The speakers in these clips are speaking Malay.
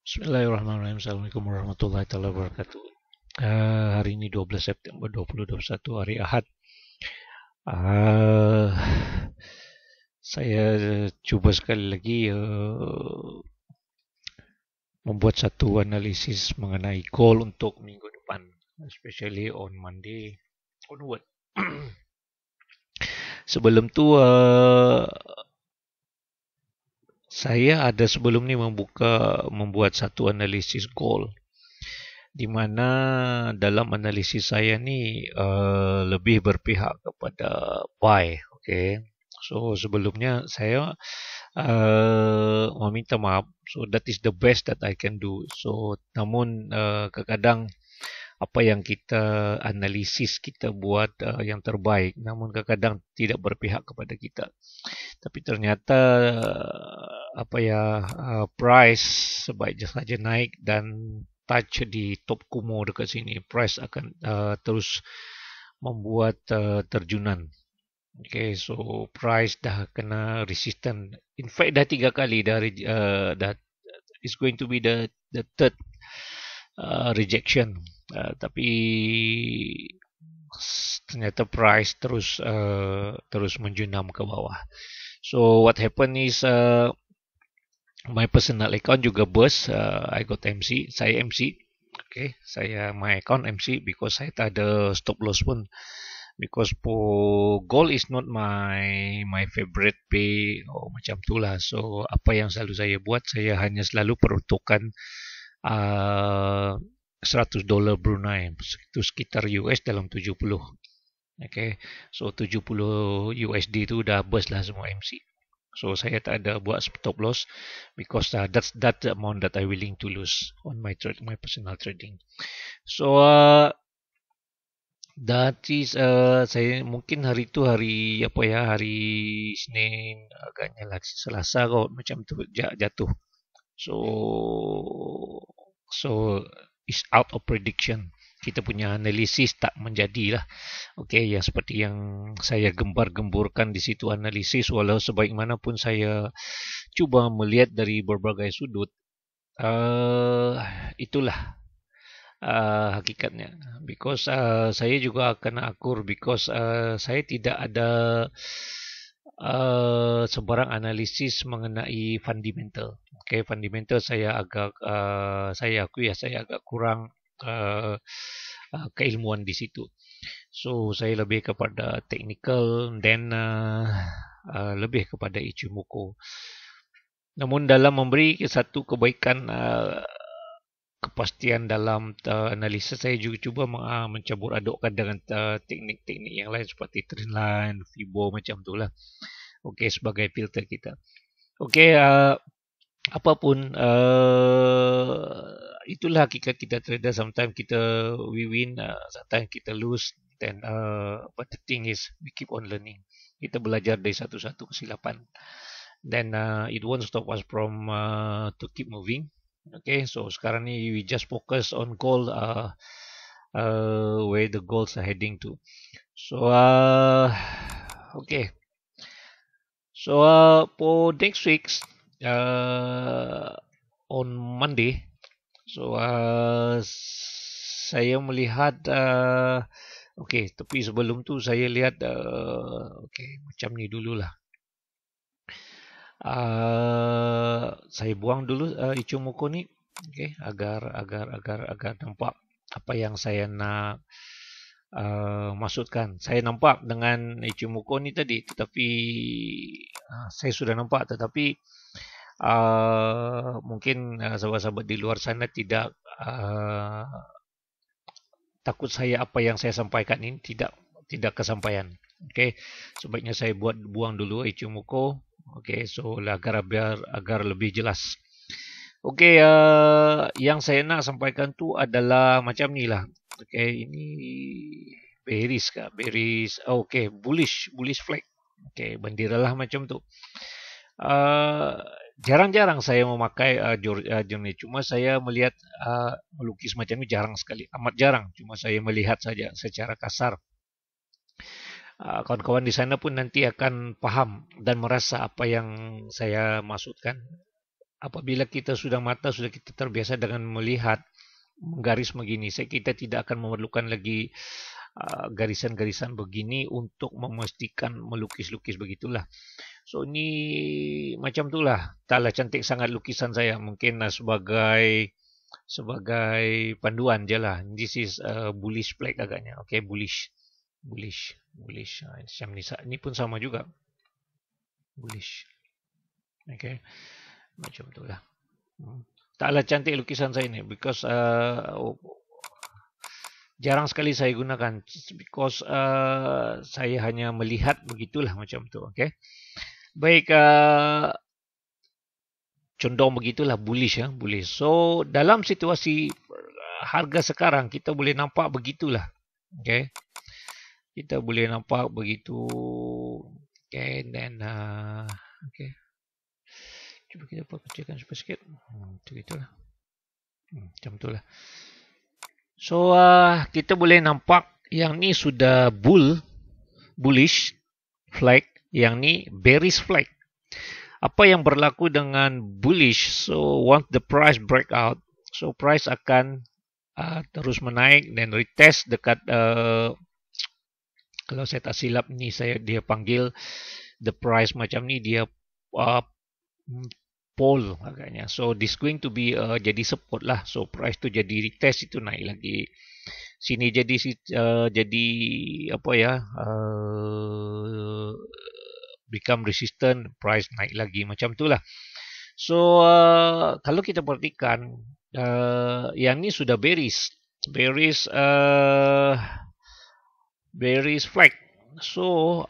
Bismillahirrahmanirrahim. Assalamualaikum warahmatullahi wabarakatuh. Hari ini 12 September 2021, hari Ahad. Uh, saya cuba sekali lagi membuat satu analisis mengenai goal untuk minggu depan, especially on Monday onward. Sebelum tu, saya ada sebelum ni membuat satu analisis goal, di mana dalam analisis saya ni lebih berpihak kepada buy. Okay. So sebelumnya saya meminta maaf. So that is the best that I can do. So namun kadang-kadang apa yang kita analisis kita buat yang terbaik, namun kadang-kadang tidak berpihak kepada kita. Tapi ternyata price sebaiknya saja naik dan touch di top kumo dekat sini, price akan terus membuat terjunan. Okay, so price dah kena resistant. In fact dah 3 kali dah is going to be the third rejection. Tapi ternyata price terus menjunam ke bawah. So what happened is my personal account juga burst. I got MC, saya MC. Okay, saya my account MC because saya tak ada stop loss pun. Because for gold is not my favorite pay macam tu lah. So apa yang selalu saya buat, saya hanya selalu peruntukkan $100 Brunei, itu sekitar US dalam 70. Okay, so 70 USD tu dah burst lah semua MC. So saya tak ada buat stop loss because that's the amount that I willing to lose on my personal trading. So that is saya mungkin hari tu hari Senin, agaknya lah Selasa kot macam tu jatuh. So is out of prediction. Kita punya analisis tak menjadilah. Okey, yang seperti yang saya gembar-gemburkan di situ analisis, walau sebagaimanapun saya cuba melihat dari berbagai sudut, itulah hakikatnya. Because saya juga akan akur because saya tidak ada sebarang analisis mengenai fundamental. Okay, fundamental saya saya akui saya agak kurang keilmuan di situ. So saya lebih kepada technical dan lebih kepada Ichimoku. Namun dalam memberi satu kebaikan kepastian dalam analisis, saya juga cuba mencampur adukkan dengan teknik-teknik yang lain seperti trendline, Fibo macam itulah. Okey, sebagai filter kita. Okey, apapun itulah hakikat kita trader. Sometimes kita we win, sometimes kita lose. Then but the thing is we keep on learning. Kita belajar dari satu-satu kesilapan. Then it won't stop us from to keep moving. Okay, so sekarang ni we just focus on goal, where the goals are heading to. So okay. So for next week, on Monday, so saya melihat okay, tapi sebelum tu saya lihat okay, macam ni dululah. Saya buang dulu Ichimoku ni, okay, agar nampak apa yang saya nak maksudkan. Saya nampak dengan Ichimoku ni tadi, tetapi saya sudah nampak, tetapi mungkin sahabat-sahabat di luar sana tidak takut saya apa yang saya sampaikan ini tidak kesampaian. Okay, sebaiknya saya buang dulu Ichimoku. Okay, so agar lebih jelas. Okay, yang saya nak sampaikan tu adalah macam ni lah. Okay, ini bearish kah? Bearish. Okay, bullish flag. Okay, bendera lah macam tu. Jarang-jarang saya memakai journey. Cuma saya melihat melukis macam ni jarang sekali. Amat jarang. Cuma saya melihat saja secara kasar. Kawan-kawan di sana pun nanti akan paham dan merasa apa yang saya maksudkan apabila kita sudah kita terbiasa dengan melihat garis begini, kita tidak akan memerlukan lagi garisan-garisan begini untuk memastikan melukis-lukis begitulah. So ini macam itulah. Taklah cantik sangat lukisan saya. Mungkin sebagai panduan je lah. This is bullish flag agaknya. Okay, bullish. Macam ni pun sama juga. Bullish. Okay, macam itulah. Taklah cantik lukisan saya ni because jarang sekali saya gunakan because saya hanya melihat begitulah macam tu. Okay. Baik, condong begitulah bullish ya, bullish. So dalam situasi harga sekarang kita boleh nampak begitulah. Okay. Kita boleh nampak begitu. Okay, then okay. Cuba kita kecilkan sikit. Begitulah. Macam itulah. So kita boleh nampak yang ni sudah bullish flag, yang ni bearish flag. Apa yang berlaku dengan bullish? So once the price break out, so price akan terus menaik dan retest dekat kalau saya tak silap ni dia panggil the price macam ni dia pole agaknya. So this going to be jadi support lah. So price tu jadi retest, itu naik lagi. Sini jadi apa ya? Become resistant, price naik lagi macam itulah. So kalau kita perhatikan yang ni sudah bearish flag. So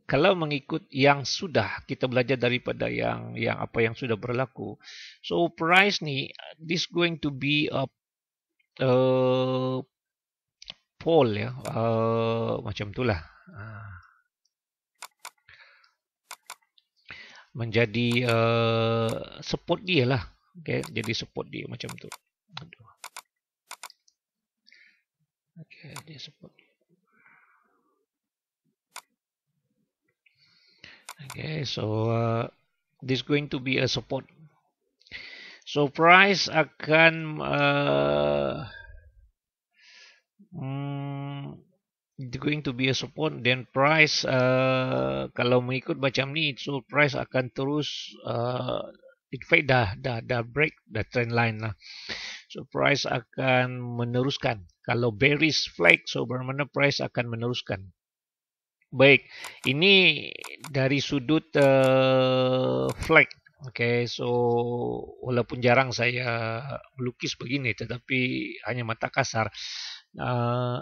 kalau mengikut yang sudah kita belajar daripada yang apa yang sudah berlaku, so price ni this going to be a pole ya, macam itulah, menjadi support dia lah. Okay, jadi support dia macam tu. Okay, dia support. Okay, so this going to be a support. So price akan going to be a support, then price kalau mengikut macam ni, so price akan terus in fact dah break the trend line lah. So price akan meneruskan. Kalau bearish flag, so bermakna price akan meneruskan. Baik, ini dari sudut flag. Okay, so walaupun jarang saya melukis begini, tetapi hanya mata kasar.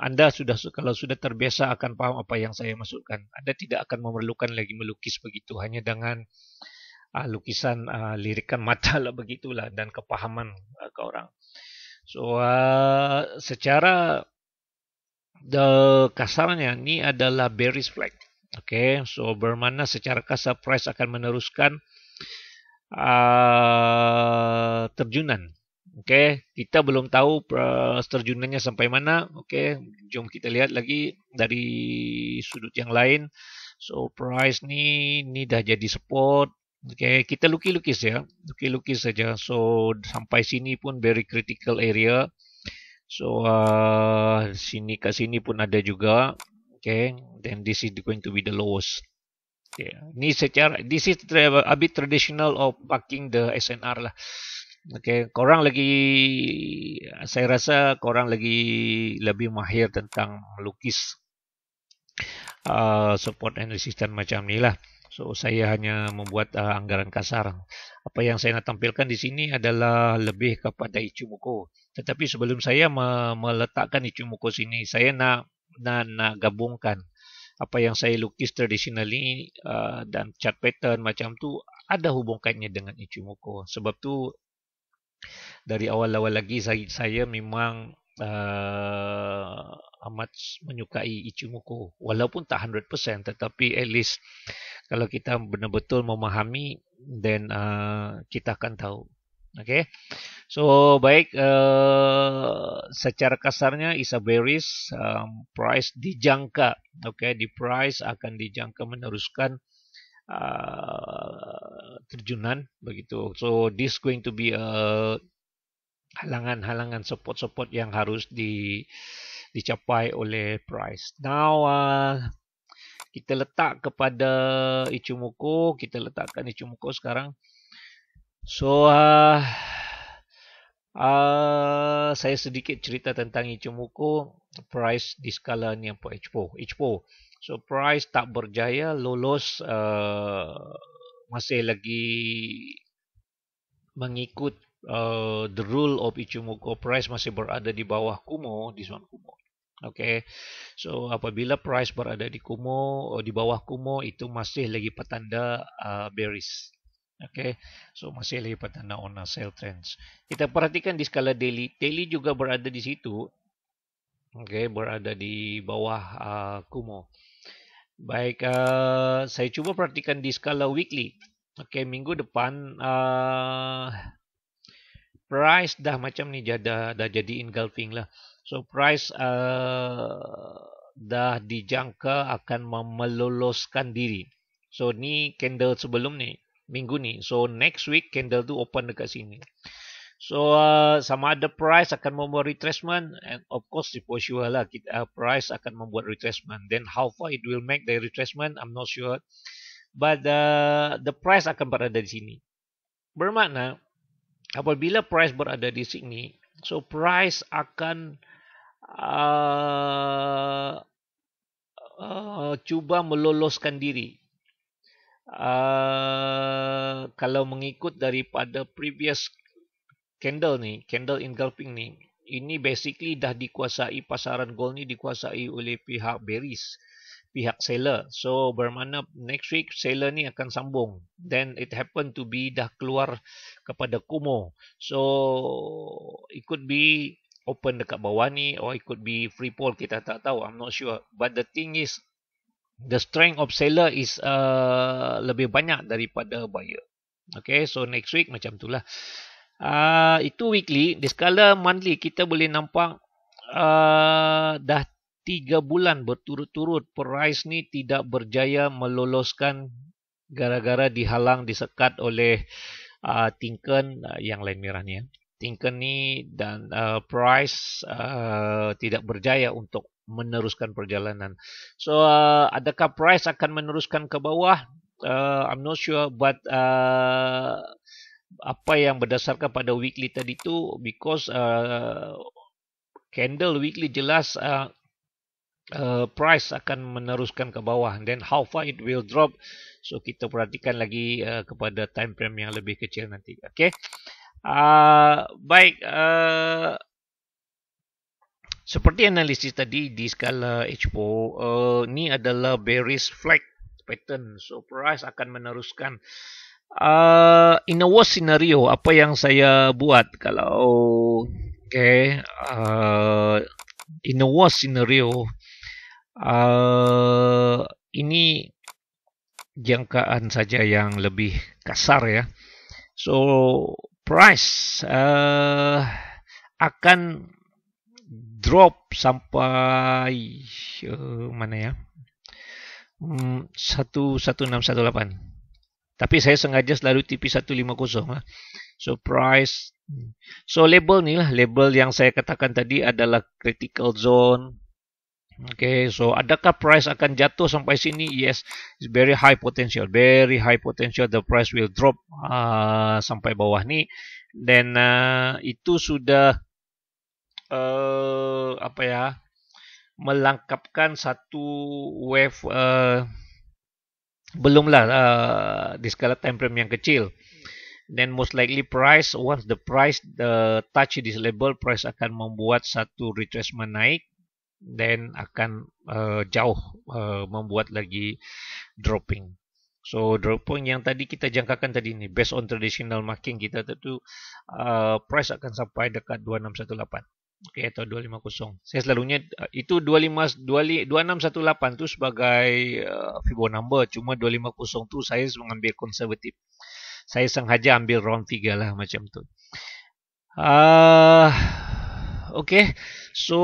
Anda kalau sudah terbiasa akan paham apa yang saya maksudkan. Anda tidak akan memerlukan lagi melukis begitu, hanya dengan lukisan lirikan mata lah begitulah, dan kepahaman ke orang. So secara kasarnya ni adalah bearish flag. Okay, so bermakna secara kasar price akan meneruskan terjunan. Okay, kita belum tahu terjunannya sampai mana. Okay, jom kita lihat lagi dari sudut yang lain. So price ni dah jadi support. Okay, kita lukis ya, lukis saja. So sampai sini pun very critical area. So sini kat sini pun ada juga. Okay, then this is going to be the lowest. Okay, this is a bit traditional of backing the SNR lah. Okay, saya rasa korang lagi lebih mahir tentang melukis support and resistance macam ni lah. So saya hanya membuat anggaran kasar. Apa yang saya nak tampilkan di sini adalah lebih kepada Ichimoku. Tetapi sebelum saya meletakkan Ichimoku sini, saya nak gabungkan apa yang saya lukis traditionally dan chart pattern macam tu ada hubungannya dengan Ichimoku. Sebab tu dari awal-awal lagi saya memang amat menyukai Ichimoku. Walaupun tak 100%, tetapi at least kalau kita benar-betul memahami, then kita akan tahu. Okay, so baik, secara kasarnya is a bearish price dijangka. Okay, di price akan dijangka meneruskan terjunan begitu. So this going to be a halangan-halangan support yang harus dicapai oleh price. Now kita letak kepada Ichimoku, kita letakkan Ichimoku sekarang. So saya sedikit cerita tentang Ichimoku. Price di skala ni apa? Ichipo. So price tak berjaya lolos, masih lagi mengikut the rule of Ichimoku. Price masih berada di bawah Kumo, di zone Kumo. Okay, so apabila price berada di Kumo, di bawah Kumo, itu masih lagi petanda bearish. Okay, so masih lagi petanda on a sell trends. Kita perhatikan di skala daily, daily juga berada di situ. Okay, berada di bawah Kumo. Baik, saya cuba perhatikan di skala weekly. Okay, minggu depan price dah macam ni, dah jadi engulfing lah. So price dah dijangka akan meloloskan diri. So ni candle sebelum ni, minggu ni. So next week candle tu open dekat sini. So sama ada price akan membuat retracement, and of course for sure lah price akan membuat retracement. Then how far it will make the retracement, I'm not sure. But the price akan berada di sini. Bermakna apabila price berada di sini, so price akan cuba meloloskan diri. Kalau mengikut daripada previous candle ni, candle engulfing ni, ini basically dah dikuasai, pasaran gold ni dikuasai oleh pihak bearish, pihak seller. So bermakna next week seller ni akan sambung. Then it happen to be dah keluar kepada Kumo. So it could be open dekat bawah ni, or it could be free fall, kita tak tahu, I'm not sure. But the thing is, the strength of seller is lebih banyak daripada buyer. Okay, so next week macam itulah. Itu weekly. Di skala monthly kita boleh nampak dah 3 bulan berturut-turut price ni tidak berjaya meloloskan, gara-gara dihalang, disekat oleh Tinken, yang lain merah ni ya. Tinken ni dan price tidak berjaya untuk meneruskan perjalanan. So adakah price akan meneruskan ke bawah? I'm not sure, but apa yang berdasarkan pada weekly tadi tu, because candle weekly jelas price akan meneruskan ke bawah. Then how far it will drop, so kita perhatikan lagi kepada time frame yang lebih kecil nanti. Okay. Baik, seperti analisis tadi di skala HPO, ni adalah bearish flag pattern. So price akan meneruskan. In a worst scenario, apa yang saya buat kalau in a worst scenario, ini jangkaan saja yang lebih kasar ya. So price akan drop sampai mana ya, 1618. Tapi saya sengaja selalu TP 150 lah. So price, so label ni lah, label yang saya katakan tadi adalah critical zone. Okay, so adakah price akan jatuh sampai sini? Yes, it's very high potential, very high potential. The price will drop sampai bawah ni. Then itu sudah apa ya, melengkapkan satu wave, belumlah di skala time frame yang kecil. Then most likely price, once the price touch this level, price akan membuat satu retracement naik, then akan jauh membuat lagi dropping. So dropping yang tadi kita jangkakan tadi ni, based on traditional marking kita tentu price akan sampai dekat 2618. Okay, atau 250. Saya selalunya itu 2618 tu sebagai Fibonacci number. Cuma 250 tu saya mengambil konservatif. Saya sengaja ambil round figure lah macam tu. Okay, so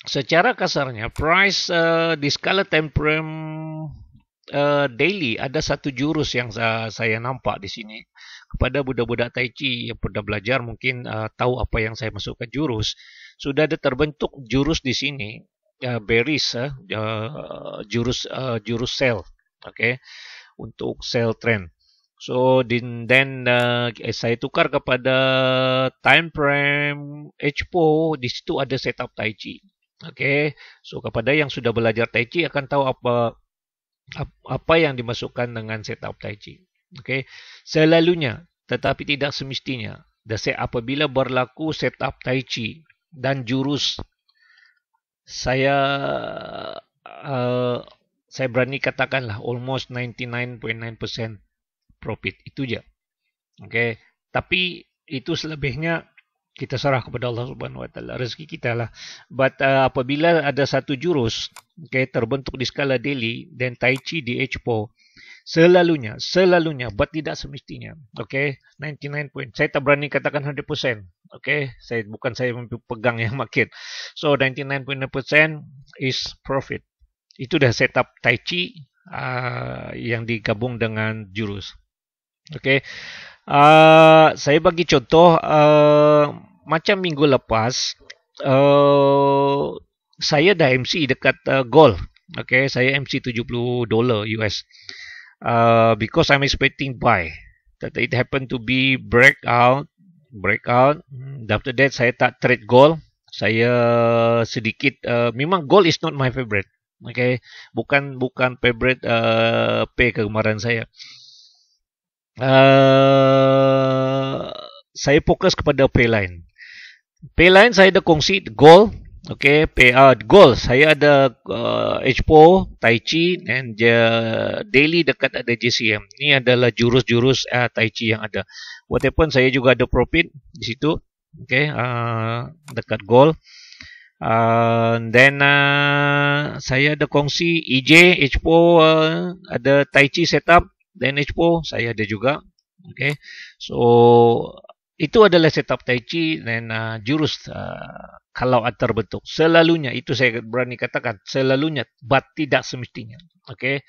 secara kasarnya price di skala time frame daily ada satu jurus yang saya nampak di sini. Kepada budak-budak Tai Chi yang pernah belajar mungkin tahu apa yang saya masukkan jurus. Sudah ada terbentuk jurus di sini, berries, jurus sell, okay, untuk sell trend. So then saya tukar kepada time frame HPO, di situ ada setup Tai Chi. Okay, so kepada yang sudah belajar Tai Chi akan tahu apa yang dimasukkan dengan setup Tai Chi. Okay, selalunya, tetapi tidak semestinya. Apabila berlaku setup Tai Chi dan jurus, saya berani katakanlah almost 99.9% profit. Itu je. Okay, tapi itu selebihnya kita serah kepada Allah Subhanahu Wa Taala, rezeki kita lah. But apabila ada satu jurus, okay, terbentuk di skala daily dan Tai Chi di HPO, selalunya, but tidak semestinya. Okay, 99 point. Saya tak berani katakan 100%. Okay, saya pegang yang market. So 99.9% is profit. Itu dah setup Tai Chi yang digabung dengan jurus. Okay, saya bagi contoh. Macam minggu lepas, saya dah MC dekat gold. Okay, saya MC $70 US. Because I'm expecting buy. That it happened to be breakout. After that, saya tak trade gold. Saya sedikit, memang gold is not my favorite. Okay, bukan favorite pay kegemaran saya. Saya fokus kepada pay line. Pay line saya ada kongsi gold. Okay, gold saya ada HPO, Tai Chi dan daily dekat ada JCM. Ini adalah jurus-jurus Tai Chi yang ada. Walaupun saya juga ada profit di situ. Okay, dekat gold. Then saya ada kongsi EJ, HPO, ada Tai Chi setup dan HPO saya ada juga. Okay, so itu adalah setup Tai Chi dan jurus kalau terbentuk. Selalunya, itu saya berani katakan, selalunya, but tidak semestinya. Okay,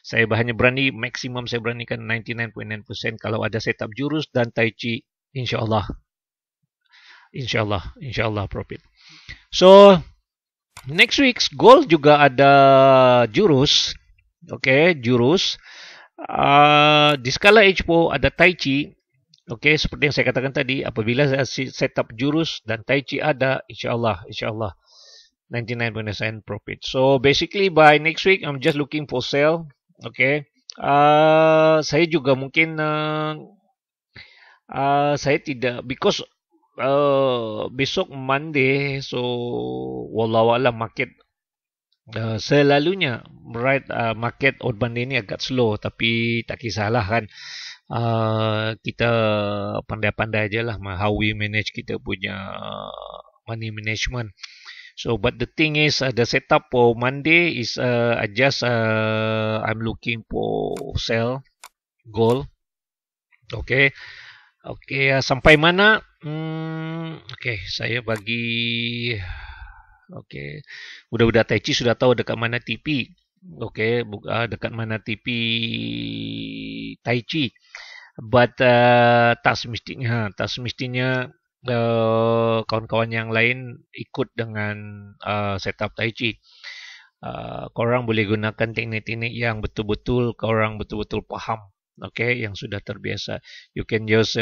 saya hanya berani, maksimum saya beranikan 99.9% kalau ada setup jurus dan Tai Chi, insyaAllah profit. So, next week's goal juga ada jurus. Okay, jurus. Di skala HPO ada Tai Chi. Okay, seperti yang saya katakan tadi, apabila saya setup jurus dan Tai Chi ada, insyaAllah 99.9% profit. So basically by next week, I'm just looking for sell. Okay, saya juga mungkin saya tidak, because besok Monday, so wallahualam market selalunya market outbound ini agak slow, tapi tak kisahlah kan. Kita pandai-pandai aja lah how we manage kita punya money management. So but the thing is, the setup for Monday is I'm looking for sell gold. Okay, sampai mana? Okay, saya bagi. Okay, budak-budak Tai Chi sudah tahu dekat mana TP. Okay, dekat mana TP Tai Chi. But tak semestinya kawan-kawan yang lain ikut dengan setup Tai Chi. Korang boleh gunakan teknik-teknik yang betul-betul korang betul-betul faham. Okay, yang sudah terbiasa. You can use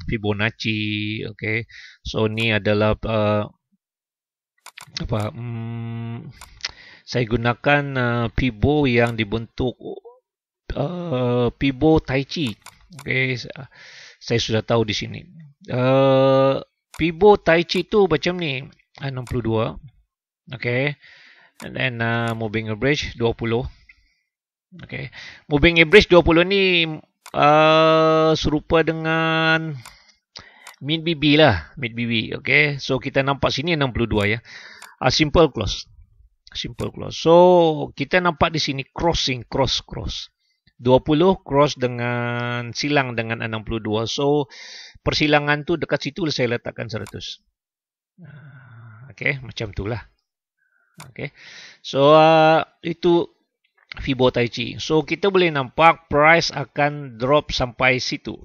Fibonacci. Okay, so ni adalah saya gunakan Fibo yang dibentuk Fibo Tai Chi. Okay, saya sudah tahu di sini. Fibo Tai Chi tu macam ni, 62. Okay, and then moving average 20. Okay, moving average 20 ni serupa dengan mid BB lah, mid BB. Okay, so kita nampak sini 62 ya. Simple close. So kita nampak di sini crossing, cross 20 cross dengan silang dengan 62. So persilangan tu dekat situ saya letakkan 100. Okay, macam tu lah. Okay, so itu Fibo Tai Chi. So kita boleh nampak price akan drop sampai situ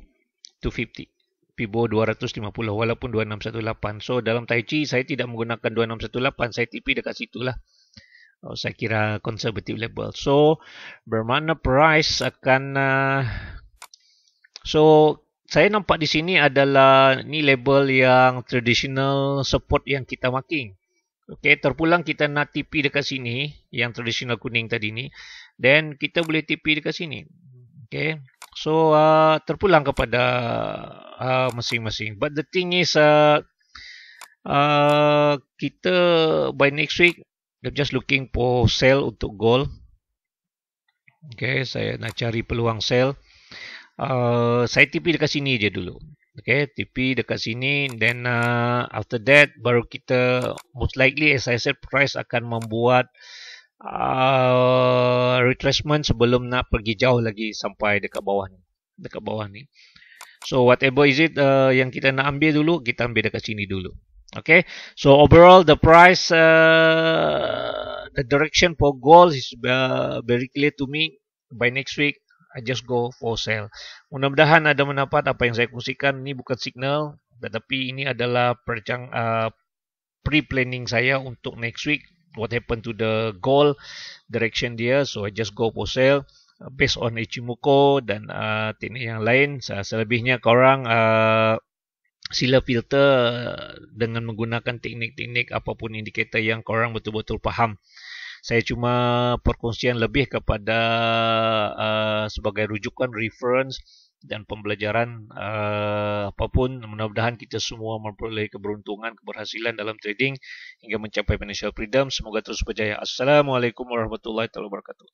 250. Fibo 250 walaupun 2618. So dalam Tai Chi saya tidak menggunakan 2618, saya TP dekat situ lah. Saya kira conservative level. So bermakna price akan so saya nampak di sini adalah ni level yang traditional support yang kita marking. Okey, terpulang kita nak TP dekat sini, yang traditional kuning tadi ni. Then kita boleh TP dekat sini. Okey. So terpulang kepada masing-masing. But the thing is kita by next week just looking for sell untuk gold. Okay, saya nak cari peluang sell. Saya TP dekat sini je dulu. Okay, TP dekat sini. Then after that, baru kita most likely as I said, price akan membuat retracement sebelum nak pergi jauh lagi sampai dekat bawah ni. Dekat bawah ni. So whatever is it yang kita nak ambil dulu, kita ambil dekat sini dulu. Okay, so overall the price, the direction for gold is very clear to me. By next week, I just go for sell. Mudah-mudahan ada mendapat apa yang saya kongsikan. Ini bukan signal, tetapi ini adalah pre-planning saya untuk next week. What happened to the gold direction dia? So I just go for sell based on Ichimoku dan teknik yang lain. Selebihnya korang sila filter dengan menggunakan teknik-teknik apapun indikator yang korang betul-betul faham. Saya cuma perkongsian lebih kepada sebagai rujukan, reference dan pembelajaran apapun. Mudah-mudahan kita semua memperoleh keberuntungan, keberhasilan dalam trading hingga mencapai financial freedom. Semoga terus berjaya. Assalamualaikum warahmatullahi wabarakatuh.